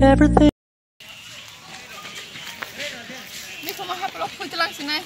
everything. Ini cuma hap lo pun telang sini.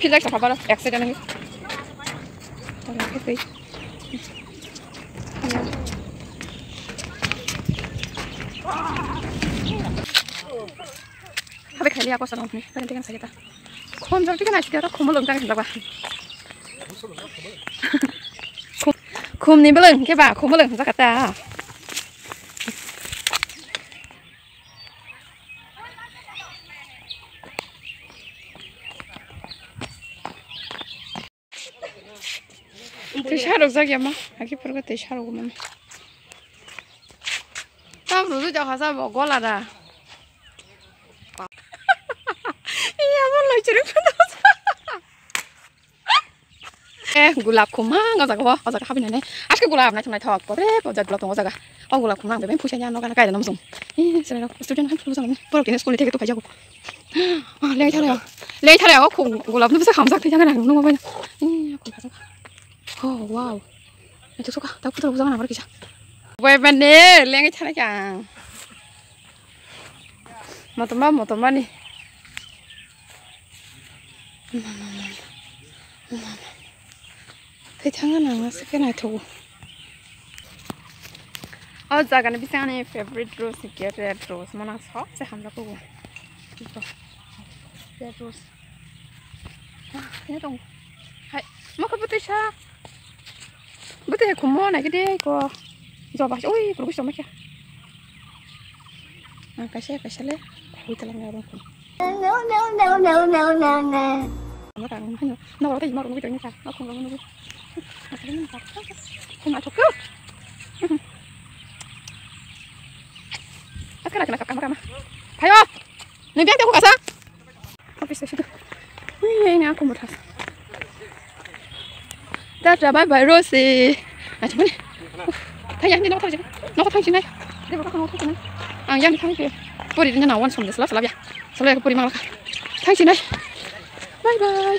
Pizza sa papa accident lagi. Okay. Habis kali aku senang nih, berhenti kan saja. Kom jadi kan asli orang kom belum jangan berapa. Kom ni belum, keba kom belum tak kata. 사록 자기야 마. 아기 프로가 대 사록 마. 다음 로즈 저 가서 먹어라다. 이야 몰라 이제를 gulab kumang ngau jaga o jaga habin ne aske gulab na chunai thok pore po jat blot jaga o gulab kumang be phusia nya no kana kai nam sum sele student han phu sang por ke school থেকে তো পাই যাবো লেই থালে ও gulab nu bisa kham sak thang na nu ma ba oh wow itu suka tak putar usang na par kisah we ben ne leng thale chang motomba ni thấy thằng nào nó sẽ cái này thù ở giờ cái này biết này favorite rose cái red rose mà nó sót sẽ làm ra cái gì red rose thế đồng hay mà cái bữa tiệc khủng mô này cái đấy có giờ bà ôi có cái gì mà kia cái xe lấy ôi tao làm nghe đâu nó càng nó có cái gì mà nó cái gì nó không có nó không ăn thục cơ cái này là cắm thấy không nên biết đâu có cả sao không biết sao ui nè không một thật ta trả bye bye Rosie à chúng này thấy gì nó thôi chứ nó có thay gì này đây có không thay gì này ăn gì thay gì bữa đi nhà nào ăn xong rồi slap slap ya slap cái bữa đi mang thay gì này bye bye